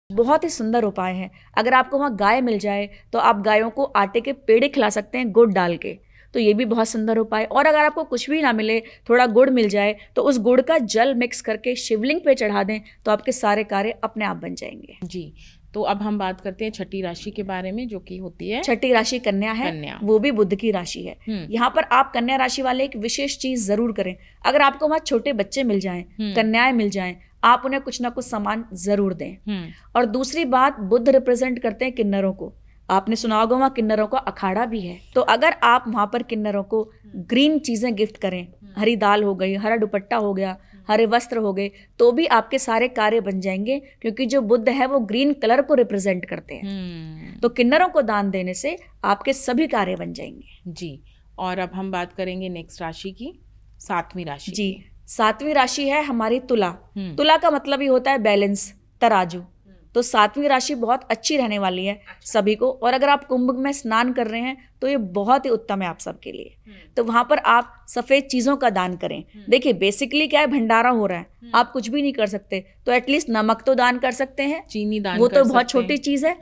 बहुत ही सुंदर उपाय है। अगर आपको वहाँ गाय मिल जाए तो आप गायों को आटे के पेड़े खिला सकते हैं गुड़ डाल के, तो ये भी बहुत सुंदर उपाय। और अगर आपको कुछ भी ना मिले, थोड़ा गुड़ मिल जाए, तो उस गुड़ का जल मिक्स करके शिवलिंग पे चढ़ा दें, तो आपके सारे कार्य अपने आप बन जाएंगे। जी। तो अब हम बात करते हैं 6ठी राशि के बारे में, जो कि होती है 6ठी राशि कन्या है। वो भी बुध की राशि है। यहाँ पर आप कन्या राशि वाले एक विशेष चीज जरूर करें। अगर आपको वहाँ छोटे बच्चे मिल जाएं, कन्याएं मिल जाएं, आप उन्हें कुछ ना कुछ सामान जरूर दें। और दूसरी बात, बुध रिप्रेजेंट करते हैं किन्नरों को। आपने सुना होगा वहाँ किन्नरों का अखाड़ा भी है, तो अगर आप वहाँ पर किन्नरों को ग्रीन चीजें गिफ्ट करें, हरी दाल हो गई, हरा दुपट्टा हो गया, हरे वस्त्र हो गए, तो भी आपके सारे कार्य बन जाएंगे, क्योंकि जो बुध है वो ग्रीन कलर को रिप्रेजेंट करते हैं। तो किन्नरों को दान देने से आपके सभी कार्य बन जाएंगे। जी। और अब हम बात करेंगे नेक्स्ट राशि की, 7वीं राशि। जी, 7वीं राशि है हमारी तुला। तुला का मतलब ही होता है बैलेंस, तराजू। तो 7वीं राशि बहुत अच्छी रहने वाली है सभी को। और अगर आप कुंभ में स्नान कर रहे हैं तो ये बहुत ही उत्तम है आप सबके लिए। तो वहां पर आप सफेद चीजों का दान करें। देखिए बेसिकली क्या है, भंडारा हो रहा है, आप कुछ भी नहीं कर सकते, तो एटलीस्ट नमक तो दान कर सकते हैं, चीनी दान वो तो बहुत छोटी चीज है।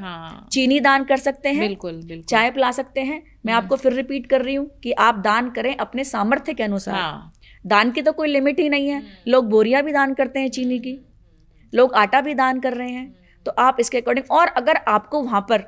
चीनी दान कर सकते हैं, बिल्कुल। चाय पिला सकते हैं। मैं आपको फिर रिपीट कर रही हूँ कि आप दान करें अपने सामर्थ्य के अनुसार। दान की तो कोई लिमिट ही नहीं है। लोग बोरियां भी दान करते हैं चीनी की, लोग आटा भी दान कर रहे हैं, तो आप इसके अकॉर्डिंग। और अगर आपको वहां पर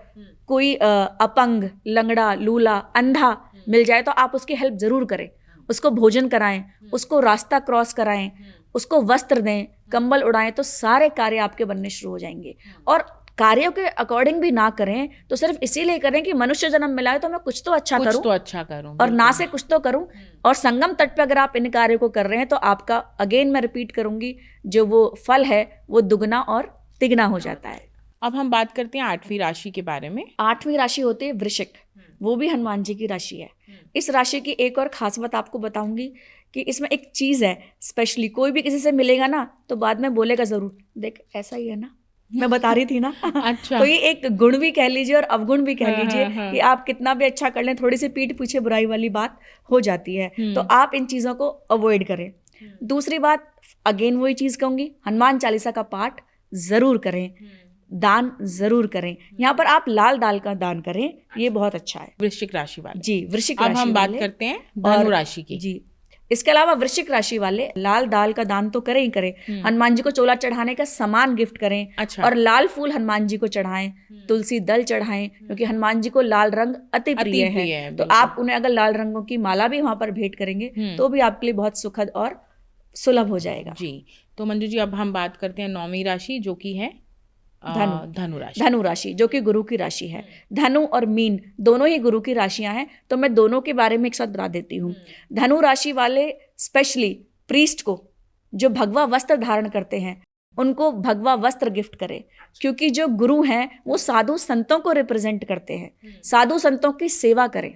कोई अपंग, लंगड़ा, लूला, अंधा मिल जाए तो आप उसकी हेल्प जरूर करें, उसको भोजन कराएं, उसको रास्ता क्रॉस कराएं, उसको वस्त्र दें, कंबल उड़ाएं, तो सारे कार्य आपके बनने शुरू हो जाएंगे। और कार्यों के अकॉर्डिंग भी ना करें तो सिर्फ इसीलिए करें कि मनुष्य जन्म मिला है तो मैं कुछ तो अच्छा करूं और ना से कुछ तो करूं। और संगम तट पे अगर आप इन कार्यों को कर रहे हैं तो आपका, अगेन मैं रिपीट करूंगी, जो वो फल है वो दुगना और तिगना हो जाता है। अब हम बात करते हैं 8वीं राशि के बारे में। 8वीं राशि होती है वृश्चिक। वो भी हनुमान जी की राशि है। इस राशि की एक और खास बात आपको बताऊंगी कि इसमें एक चीज है स्पेशली, कोई भी किसी से मिलेगा ना तो बाद में बोलेगा जरूर, देख ऐसा ही है ना, मैं बता रही थी ना। अच्छा। तो ये एक गुण भी कह लीजिए और अवगुण भी कह लीजिए कि आप कितना भी अच्छा कर लें, थोड़ी सी पीठ पीछे बुराई वाली बात हो जाती है। तो आप इन चीजों को अवॉइड करें। दूसरी बात, अगेन वही चीज कहूंगी, हनुमान चालीसा का पाठ जरूर करें, दान जरूर करें। यहाँ पर आप लाल दाल का दान करें, ये बहुत अच्छा है। वृश्चिक राशि वाले। जी, वृश्चिक राशि। अब हम बात करते हैं धनु राशि की। जी, इसके अलावा वृश्चिक राशि वाले लाल दाल का दान तो करें ही करें, हनुमान जी को चोला चढ़ाने का सामान गिफ्ट करें। अच्छा। और लाल फूल हनुमान जी को चढ़ाएं, तुलसी दल चढ़ाएं, क्योंकि हनुमान जी को लाल रंग अति प्रिय है। तो आप उन्हें अगर लाल रंगों की माला भी वहां पर भेंट करेंगे तो भी आपके लिए बहुत सुखद और सुलभ हो जाएगा। जी। तो मंजू जी, अब हम बात करते हैं 9वीं राशि, जो कि है धनु राशि। धनु राशि जो कि गुरु की राशि है। धनु और मीन दोनों ही गुरु की राशियां हैं, तो मैं दोनों के बारे में एक साथ बता देती हूँ। धनु राशि वाले स्पेशली प्रीस्ट को जो भगवा वस्त्र धारण करते हैं, उनको भगवा वस्त्र गिफ्ट करें, क्योंकि जो गुरु हैं वो साधु संतों को रिप्रेजेंट करते हैं। साधु संतों की सेवा करें।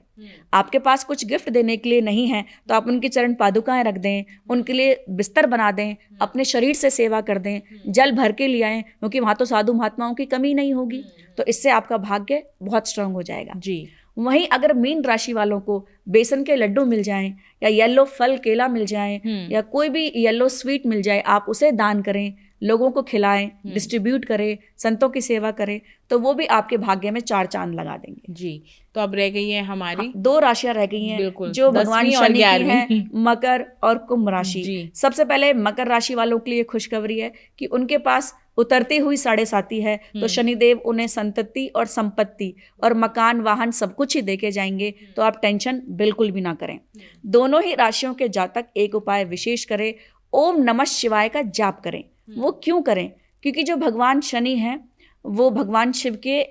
आपके पास कुछ गिफ्ट देने के लिए नहीं है तो आप उनके चरण पादुकाएं रख दें, उनके लिए बिस्तर बना दें, अपने शरीर से सेवा कर दें, जल भर के ले आएं, क्योंकि वहाँ तो साधु महात्माओं की कमी नहीं होगी। तो इससे आपका भाग्य बहुत स्ट्रांग हो जाएगा जी। वहीं अगर मीन राशि वालों को बेसन के लड्डू मिल जाएं या येलो फल केला मिल जाए या कोई भी येलो स्वीट मिल जाए, आप उसे दान करें, लोगों को खिलाएं, डिस्ट्रीब्यूट करें, संतों की सेवा करें, तो वो भी आपके भाग्य में 4 चांद लगा देंगे जी। तो अब रह गई है हमारी 2 राशियां रह गई हैं जो भगवान शनि की हैं, मकर और कुंभ राशि। सबसे पहले मकर राशि वालों के लिए खुशखबरी है कि उनके पास उतरती हुई 7.5 है, तो शनिदेव उन्हें संतति और संपत्ति और मकान वाहन सब कुछ ही देके जाएंगे, तो आप टेंशन बिल्कुल भी ना करें। दोनों ही राशियों के जातक एक उपाय विशेष करें, ओम नमः शिवाय का जाप करें। वो क्यों करें? क्योंकि जो भगवान शनि हैं वो भगवान शिव के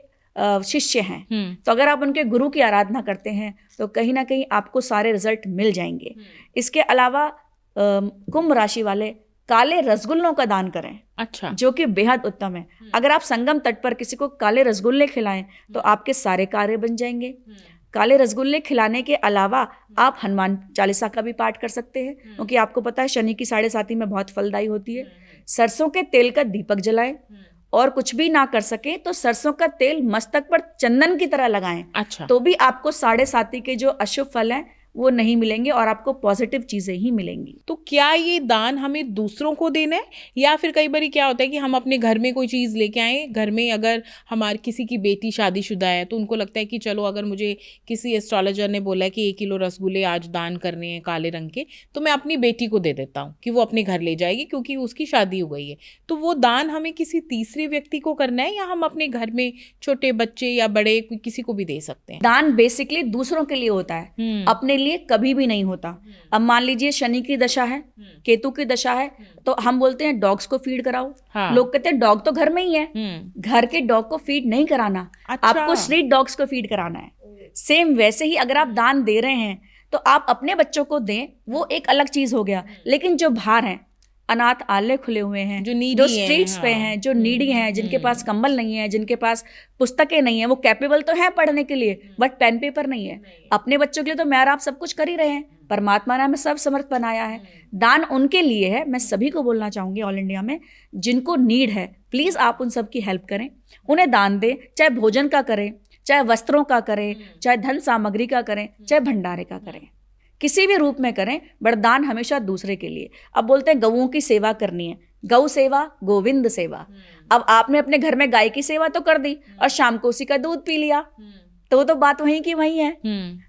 शिष्य हैं, तो अगर आप उनके गुरु की आराधना करते हैं तो कहीं ना कहीं आपको सारे रिजल्ट मिल जाएंगे। इसके अलावा कुंभ राशि वाले काले रसगुल्लों का दान करें, अच्छा, जो कि बेहद उत्तम है। अगर आप संगम तट पर किसी को काले रसगुल्ले खिलाएं तो आपके सारे कार्य बन जाएंगे। काले रसगुल्ले खिलाने के अलावा आप हनुमान चालीसा का भी पाठ कर सकते हैं, क्योंकि आपको पता है शनि की 7.5 में बहुत फलदायी होती है। सरसों के तेल का दीपक जलाएं, और कुछ भी ना कर सके तो सरसों का तेल मस्तक पर चंदन की तरह लगाएं, अच्छा, तो भी आपको 7.5 के जो अशुभ फल हैं वो नहीं मिलेंगे और आपको पॉजिटिव चीजें ही मिलेंगी। तो क्या ये दान हमें दूसरों को देना है, या फिर कई बार क्या होता है कि हम अपने घर में कोई चीज़ लेके आए, घर में अगर हमारे किसी की बेटी शादीशुदा है तो उनको लगता है कि चलो अगर मुझे किसी एस्ट्रोलॉजर ने बोला है कि 1 किलो रसगुल्ले आज दान करने हैं काले रंग के, तो मैं अपनी बेटी को दे देता हूँ कि वो अपने घर ले जाएगी क्योंकि उसकी शादी हो गई है। तो वो दान हमें किसी तीसरे व्यक्ति को करना है या हम अपने घर में छोटे बच्चे या बड़े किसी को भी दे सकते हैं? दान बेसिकली दूसरों के लिए होता है, अपने लिए कभी भी नहीं होता। अब मान लीजिए शनि की दशा है, केतु की दशा है, तो हम बोलते हैं डॉग्स को फीड कराओ। हाँ। लोग कहते हैं डॉग तो घर में ही है, घर के डॉग को फीड नहीं कराना, अच्छा, आपको स्ट्रीट डॉग्स को फीड कराना है। सेम वैसे ही अगर आप दान दे रहे हैं तो आप अपने बच्चों को दें, वो एक अलग चीज हो गया। लेकिन जो बाहर हैं, अनाथ आलय खुले हुए हैं, जो स्ट्रीट्स पे हैं, जो नीडी हैं, जिनके पास कंबल नहीं है, जिनके पास पुस्तकें नहीं है, वो कैपेबल तो है पढ़ने के लिए बट पेन पेपर नहीं है। अपने बच्चों के लिए तो मैं और आप सब कुछ कर ही रहे हैं, परमात्मा ने हमें सब समर्थ बनाया है। दान उनके लिए है। मैं सभी को बोलना चाहूंगी ऑल इंडिया में जिनको नीड है, प्लीज आप उन सब की हेल्प करें, उन्हें दान दें, चाहे भोजन का करें, चाहे वस्त्रों का करें, चाहे धन सामग्री का करें, चाहे भंडारे का करें, किसी भी रूप में करें, वरदान हमेशा दूसरे के लिए। अब बोलते हैं गऊओं की सेवा करनी है, गौ सेवा गोविंद सेवा। अब आपने अपने घर में गाय की सेवा तो कर दी और शाम को उसी का दूध पी लिया, तो वो तो बात वहीं की वहीं है।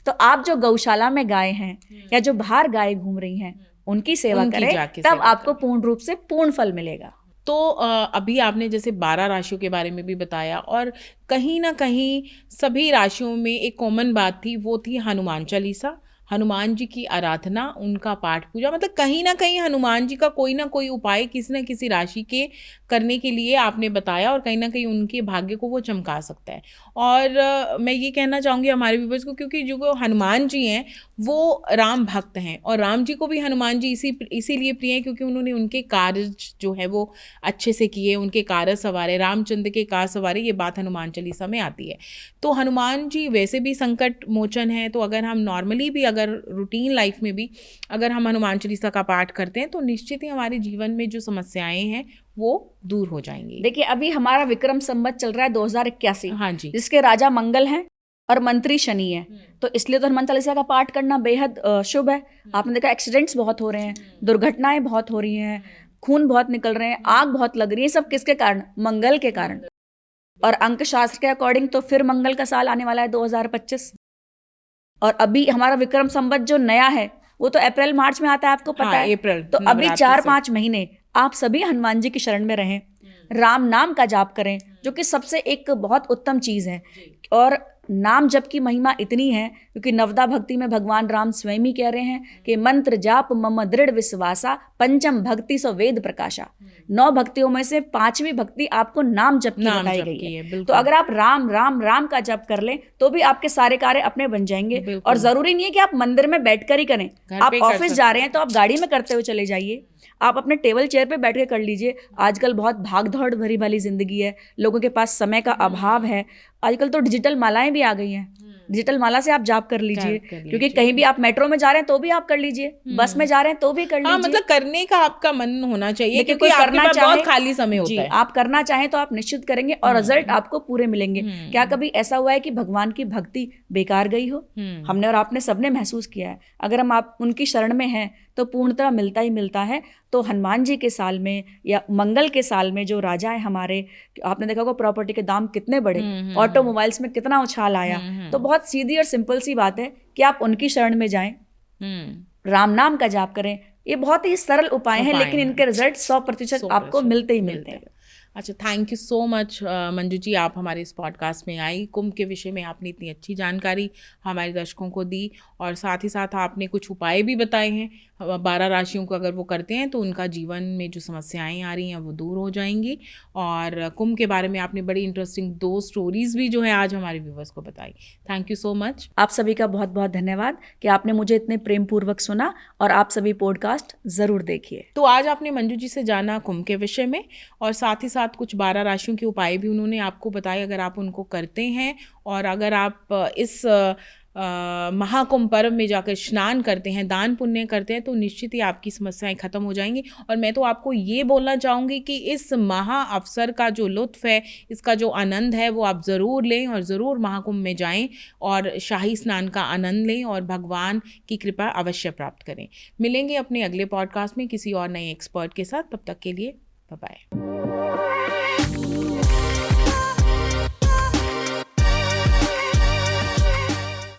तो आप जो गौशाला में गाय हैं या जो बाहर गाय घूम रही हैं, उनकी सेवा करें, तब आपको पूर्ण रूप से पूर्ण फल मिलेगा। तो अभी आपने जैसे 12 राशियों के बारे में भी बताया, और कहीं ना कहीं सभी राशियों में एक कॉमन बात थी, वो थी हनुमान चालीसा, हनुमान जी की आराधना, उनका पाठ पूजा। मतलब कहीं ना कहीं हनुमान जी का कोई ना कोई उपाय किसी न किसी राशि के करने के लिए आपने बताया, और कहीं ना कहीं उनके भाग्य को वो चमका सकता है। और मैं ये कहना चाहूँगी हमारे व्यूअर्स को, क्योंकि जो हनुमान जी हैं वो राम भक्त हैं, और राम जी को भी हनुमान जी इसीलिए प्रिय हैं क्योंकि उन्होंने उनके कार्य जो है वो अच्छे से किए, उनके कार्य सवारे, रामचंद्र के कार्य सवारे। ये बात हनुमान चालीसा में आती है। तो हनुमान जी वैसे भी संकट मोचन है, तो अगर हम नॉर्मली भी, अगर रूटीन लाइफ में भी अगर हम हनुमान चालीसा का पाठ करते हैं तो निश्चित ही हमारे जीवन में जो समस्याएं हैं वो दूर हो जाएंगी। देखिए अभी हमारा विक्रम संवत चल रहा है 2081, हाँ जी, जिसके राजा मंगल हैं और मंत्री शनि है, तो इसलिए तो हनुमान चालीसा का पाठ करना बेहद शुभ है। आपने देखा एक्सीडेंट्स बहुत हो रहे हैं, दुर्घटनाएं बहुत हो रही हैं, खून बहुत निकल रहे हैं, आग बहुत लग रही है, सब किसके कारण? मंगल के कारण। और अंक शास्त्र के अकॉर्डिंग तो फिर मंगल का साल आने वाला है 2025। और अभी हमारा विक्रम संवत जो नया है वो तो अप्रैल मार्च में आता है, आपको पता है। अप्रैल, तो अभी 4-5 महीने आप सभी हनुमान जी की शरण में रहें, राम नाम का जाप करें, जो कि सबसे एक बहुत उत्तम चीज है। और नाम जप की महिमा इतनी है क्योंकि नवदा भक्ति में भगवान राम स्वयं ही कह रहे हैं कि मंत्र जाप मम दृढ़ विश्वासा, पंचम भक्ति सो वेद प्रकाशा। 9 भक्तियों में से 5वीं भक्ति आपको नाम जप की बताई गई है। तो अगर आप राम राम राम का जप कर लें तो भी आपके सारे कार्य अपने बन जाएंगे। और जरूरी नहीं है कि आप मंदिर में बैठकर ही करें, आप ऑफिस जा रहे हैं तो आप गाड़ी में करते हुए चले जाइए, आप अपने टेबल चेयर पे बैठ के कर लीजिए। आजकल बहुत भाग दौड़ भरी वाली जिंदगी है, लोगों के पास समय का अभाव है। आजकल तो डिजिटल मालाएं भी आ गई हैं, डिजिटल माला से आप जाप कर लीजिए, क्योंकि कहीं भी आप मेट्रो में जा रहे हैं तो भी आप कर लीजिए, बस में जा रहे हैं तो भी कर लीजिए। मतलब करने का आपका मन होना चाहिए, क्योंकि कोई आपके करना पास चाहे, बहुत खाली समय होता है। आप करना चाहें तो आप निश्चित करेंगे और रिजल्ट आपको पूरे मिलेंगे। क्या कभी ऐसा हुआ है कि भगवान की भक्ति बेकार गई हो? हमने और आपने सबने महसूस किया है। अगर हम आप उनकी शरण में हैं तो पूर्णतः मिलता ही मिलता है। तो हनुमान जी के साल में या मंगल के साल में जो राजा है हमारे, आपने देखा होगा प्रॉपर्टी के दाम कितने बढ़े, ऑटोमोबाइल्स में कितना उछाल आया। तो बहुत सीधी और सिंपल सी बात है कि आप उनकी शरण में जाएं, राम नाम का जाप करें। ये बहुत ही सरल उपाय हैं, लेकिन इनके रिजल्ट 100% आपको मिलते ही मिलते हैं। अच्छा, thank you so much Manju ji, आप हमारे इस पॉडकास्ट में आई। कुंभ के विषय में आपने इतनी अच्छी जानकारी हमारे दर्शकों को दी, और साथ ही साथ आपने कुछ उपाय भी बताए हैं। 12 राशियों को अगर वो करते हैं तो उनका जीवन में जो समस्याएं आ रही हैं वो दूर हो जाएंगी। और कुंभ के बारे में आपने बड़ी इंटरेस्टिंग 2 स्टोरीज भी जो है आज हमारे व्यूवर्स को बताई। Thank you so much. आप सभी का बहुत बहुत धन्यवाद कि आपने मुझे इतने प्रेम पूर्वक सुना, और आप सभी पॉडकास्ट ज़रूर देखिए। तो आज आपने मंजू जी से जाना कुंभ के विषय में, और साथ ही साथ कुछ 12 राशियों के उपाय भी उन्होंने आपको बताए। अगर आप उनको करते हैं और अगर आप इस महाकुंभ पर्व में जाकर स्नान करते हैं, दान पुण्य करते हैं, तो निश्चित ही आपकी समस्याएं खत्म हो जाएंगी। और मैं तो आपको ये बोलना चाहूँगी कि इस महा अवसर का जो लुत्फ़ है, इसका जो आनंद है, वो आप ज़रूर लें और ज़रूर महाकुंभ में जाएं और शाही स्नान का आनंद लें और भगवान की कृपा अवश्य प्राप्त करें। मिलेंगे अपने अगले पॉडकास्ट में किसी और नए एक्सपर्ट के साथ। तब तक के लिए बाय बाय।